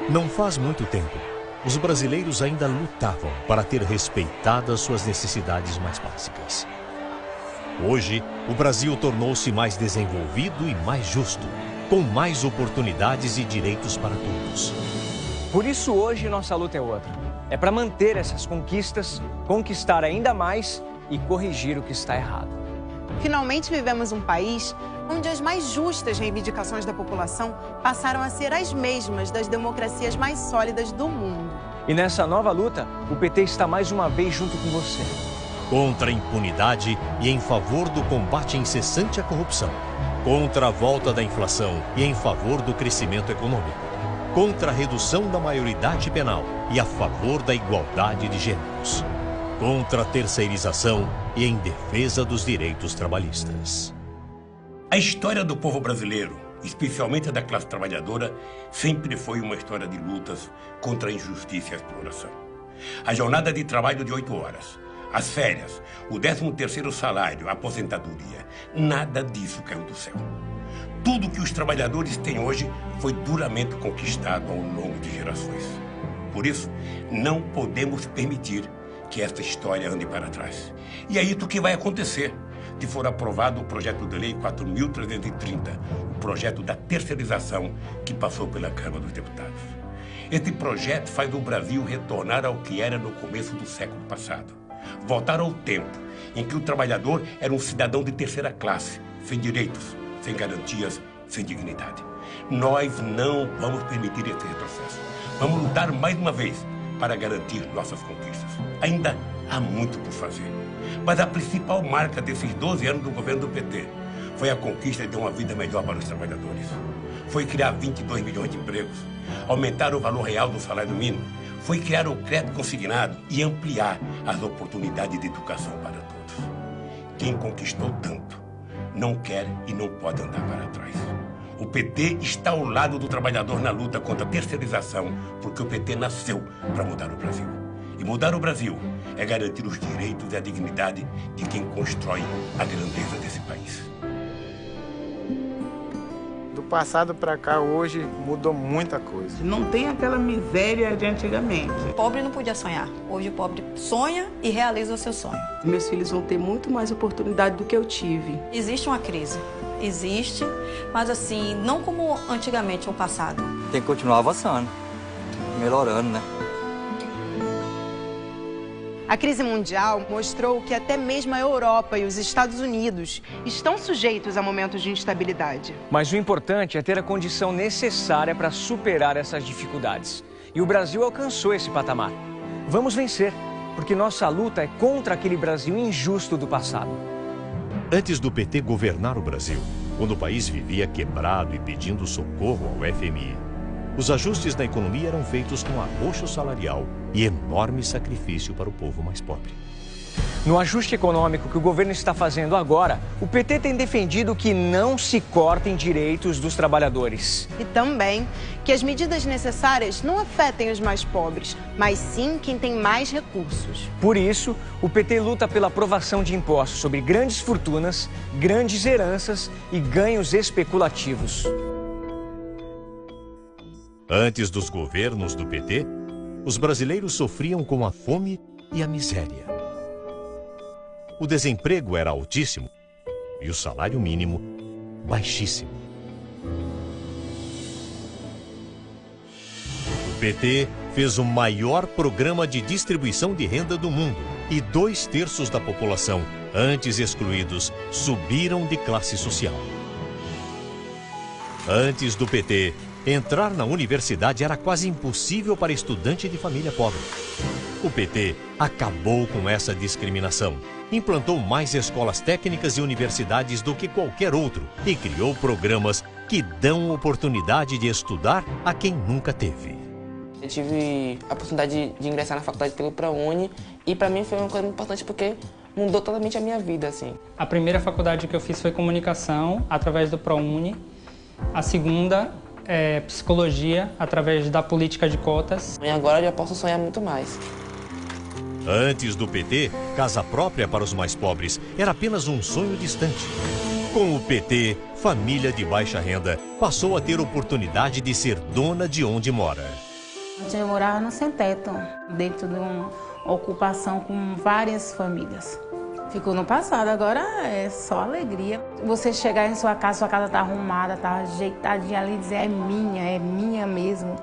Não faz muito tempo, os brasileiros ainda lutavam para ter respeitadas suas necessidades mais básicas. Hoje, o Brasil tornou-se mais desenvolvido e mais justo, com mais oportunidades e direitos para todos. Por isso, hoje, nossa luta é outra. É para manter essas conquistas, conquistar ainda mais e corrigir o que está errado. Finalmente vivemos um país onde as mais justas reivindicações da população passaram a ser as mesmas das democracias mais sólidas do mundo. E nessa nova luta, o PT está mais uma vez junto com você. Contra a impunidade e em favor do combate incessante à corrupção. Contra a volta da inflação e em favor do crescimento econômico. Contra a redução da maioridade penal e a favor da igualdade de gêneros. Contra a terceirização e em defesa dos direitos trabalhistas. A história do povo brasileiro, especialmente a da classe trabalhadora, sempre foi uma história de lutas contra a injustiça e a exploração. A jornada de trabalho de 8 horas, as férias, o 13º salário, a aposentadoria, nada disso caiu do céu. Tudo que os trabalhadores têm hoje foi duramente conquistado ao longo de gerações. Por isso, não podemos permitir que esta história ande para trás. E é isso que vai acontecer se for aprovado o projeto de lei 4.330, o projeto da terceirização que passou pela Câmara dos Deputados. Este projeto faz o Brasil retornar ao que era no começo do século passado. Voltar ao tempo em que o trabalhador era um cidadão de terceira classe, sem direitos, sem garantias, sem dignidade. Nós não vamos permitir esse retrocesso. Vamos lutar mais uma vez para garantir nossas conquistas. Ainda há muito por fazer. Mas a principal marca desses 12 anos do governo do PT foi a conquista de uma vida melhor para os trabalhadores. Foi criar 22 milhões de empregos, aumentar o valor real do salário mínimo, foi criar o crédito consignado e ampliar as oportunidades de educação para todos. Quem conquistou tanto não quer e não pode andar para trás. O PT está ao lado do trabalhador na luta contra a terceirização, porque o PT nasceu para mudar o Brasil. E mudar o Brasil é garantir os direitos e a dignidade de quem constrói a grandeza desse país. Do passado para cá, hoje, mudou muita coisa. Não tem aquela miséria de antigamente. O pobre não podia sonhar. Hoje o pobre sonha e realiza o seu sonho. Meus filhos vão ter muito mais oportunidade do que eu tive. Existe uma crise. Existe, mas assim, não como antigamente, o passado. Tem que continuar avançando, melhorando, né? A crise mundial mostrou que até mesmo a Europa e os Estados Unidos estão sujeitos a momentos de instabilidade. Mas o importante é ter a condição necessária para superar essas dificuldades. E o Brasil alcançou esse patamar. Vamos vencer, porque nossa luta é contra aquele Brasil injusto do passado. Antes do PT governar o Brasil, quando o país vivia quebrado e pedindo socorro ao FMI, os ajustes na economia eram feitos com arroxo salarial e enorme sacrifício para o povo mais pobre. No ajuste econômico que o governo está fazendo agora, o PT tem defendido que não se cortem direitos dos trabalhadores. E também que as medidas necessárias não afetem os mais pobres, mas sim quem tem mais recursos. Por isso, o PT luta pela aprovação de impostos sobre grandes fortunas, grandes heranças e ganhos especulativos. Antes dos governos do PT, os brasileiros sofriam com a fome e a miséria. O desemprego era altíssimo e o salário mínimo baixíssimo. O PT fez o maior programa de distribuição de renda do mundo e 2/3 da população, antes excluídos, subiram de classe social. Antes do PT, entrar na universidade era quase impossível para estudante de família pobre. O PT acabou com essa discriminação, implantou mais escolas técnicas e universidades do que qualquer outro e criou programas que dão oportunidade de estudar a quem nunca teve. Eu tive a oportunidade de ingressar na faculdade pelo ProUni e para mim foi uma coisa muito importante porque mudou totalmente a minha vida, assim. A primeira faculdade que eu fiz foi comunicação, através do ProUni. A segunda é psicologia, através da política de cotas. E agora eu já posso sonhar muito mais. Antes do PT, casa própria para os mais pobres era apenas um sonho distante. Com o PT, família de baixa renda passou a ter oportunidade de ser dona de onde mora. Eu morava no sem teto, dentro de uma ocupação com várias famílias. Ficou no passado, agora é só alegria. Você chegar em sua casa tá arrumada, tá ajeitadinha ali e dizer é minha mesmo.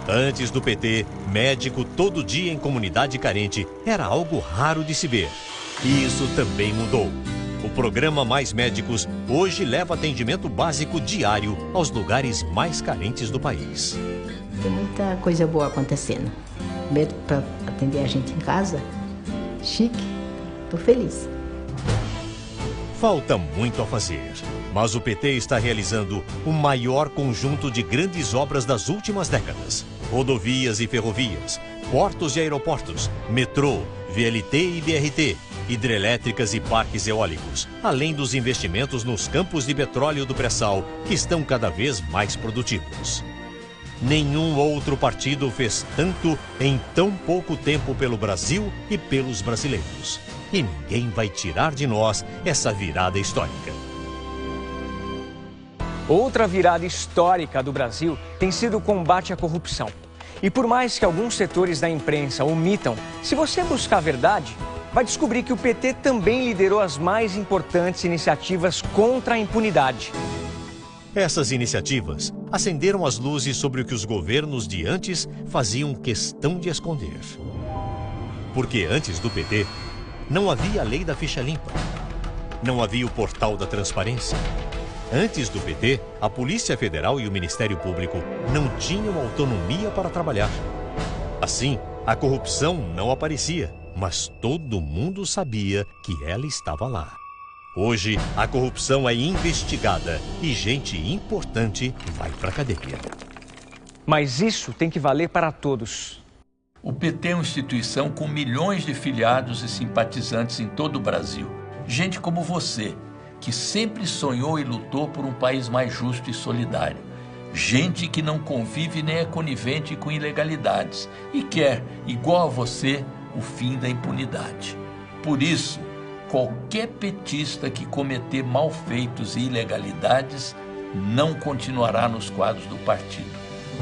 Antes do PT, médico todo dia em comunidade carente era algo raro de se ver. E isso também mudou. O programa Mais Médicos hoje leva atendimento básico diário aos lugares mais carentes do país. Tem muita coisa boa acontecendo. Médico para atender a gente em casa, chique, tô feliz. Falta muito a fazer, mas o PT está realizando o maior conjunto de grandes obras das últimas décadas. Rodovias e ferrovias, portos e aeroportos, metrô, VLT e BRT, hidrelétricas e parques eólicos, além dos investimentos nos campos de petróleo do pré-sal, que estão cada vez mais produtivos. Nenhum outro partido fez tanto em tão pouco tempo pelo Brasil e pelos brasileiros. E ninguém vai tirar de nós essa virada histórica. Outra virada histórica do Brasil tem sido o combate à corrupção. E por mais que alguns setores da imprensa omitam, se você buscar a verdade, vai descobrir que o PT também liderou as mais importantes iniciativas contra a impunidade. Essas iniciativas acenderam as luzes sobre o que os governos de antes faziam questão de esconder. Porque antes do PT, não havia a lei da ficha limpa. Não havia o portal da transparência. Antes do PT, a Polícia Federal e o Ministério Público não tinham autonomia para trabalhar. Assim, a corrupção não aparecia, mas todo mundo sabia que ela estava lá. Hoje, a corrupção é investigada e gente importante vai para a cadeia. Mas isso tem que valer para todos. O PT é uma instituição com milhões de filiados e simpatizantes em todo o Brasil. Gente como você, que sempre sonhou e lutou por um país mais justo e solidário. Gente que não convive nem é conivente com ilegalidades e quer, igual a você, o fim da impunidade. Por isso, qualquer petista que cometer malfeitos e ilegalidades não continuará nos quadros do partido.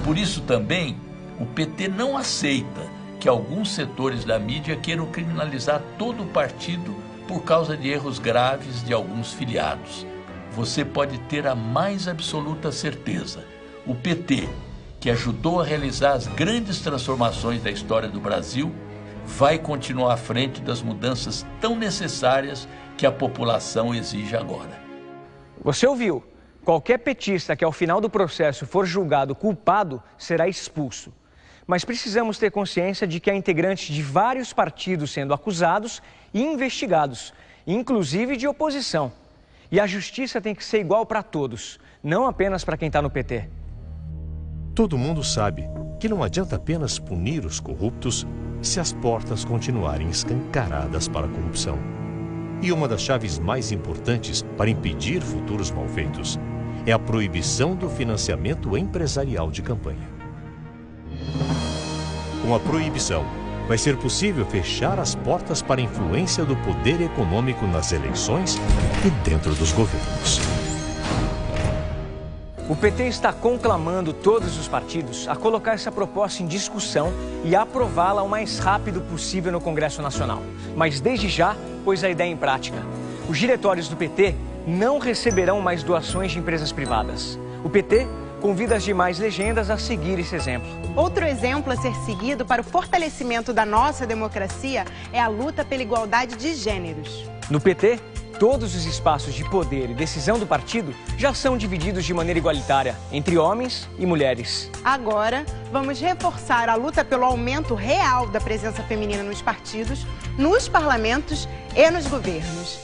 Por isso também, o PT não aceita que alguns setores da mídia queiram criminalizar todo o partido por causa de erros graves de alguns filiados. Você pode ter a mais absoluta certeza. O PT, que ajudou a realizar as grandes transformações da história do Brasil, vai continuar à frente das mudanças tão necessárias que a população exige agora. Você ouviu? Qualquer petista que ao final do processo for julgado culpado será expulso. Mas precisamos ter consciência de que há integrantes de vários partidos sendo acusados e investigados, inclusive de oposição. E a justiça tem que ser igual para todos, não apenas para quem está no PT. Todo mundo sabe que não adianta apenas punir os corruptos se as portas continuarem escancaradas para a corrupção. E uma das chaves mais importantes para impedir futuros malfeitos é a proibição do financiamento empresarial de campanha. Com a proibição, vai ser possível fechar as portas para a influência do poder econômico nas eleições e dentro dos governos. O PT está conclamando todos os partidos a colocar essa proposta em discussão e aprová-la o mais rápido possível no Congresso Nacional. Mas desde já, pôs a ideia em prática. Os diretórios do PT não receberão mais doações de empresas privadas. O PT convida as demais legendas a seguir esse exemplo. Outro exemplo a ser seguido para o fortalecimento da nossa democracia é a luta pela igualdade de gêneros. No PT, todos os espaços de poder e decisão do partido já são divididos de maneira igualitária entre homens e mulheres. Agora, vamos reforçar a luta pelo aumento real da presença feminina nos partidos, nos parlamentos e nos governos.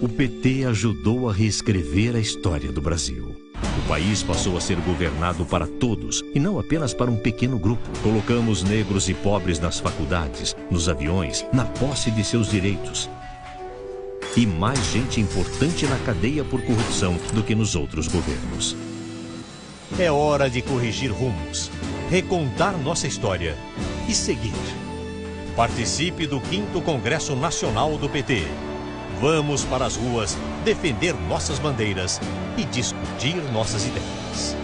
O PT ajudou a reescrever a história do Brasil. O país passou a ser governado para todos e não apenas para um pequeno grupo. Colocamos negros e pobres nas faculdades, nos aviões, na posse de seus direitos. E mais gente importante na cadeia por corrupção do que nos outros governos. É hora de corrigir rumos, recontar nossa história e seguir. Participe do 5º Congresso Nacional do PT. Vamos para as ruas defender nossas bandeiras e discutir nossas ideias.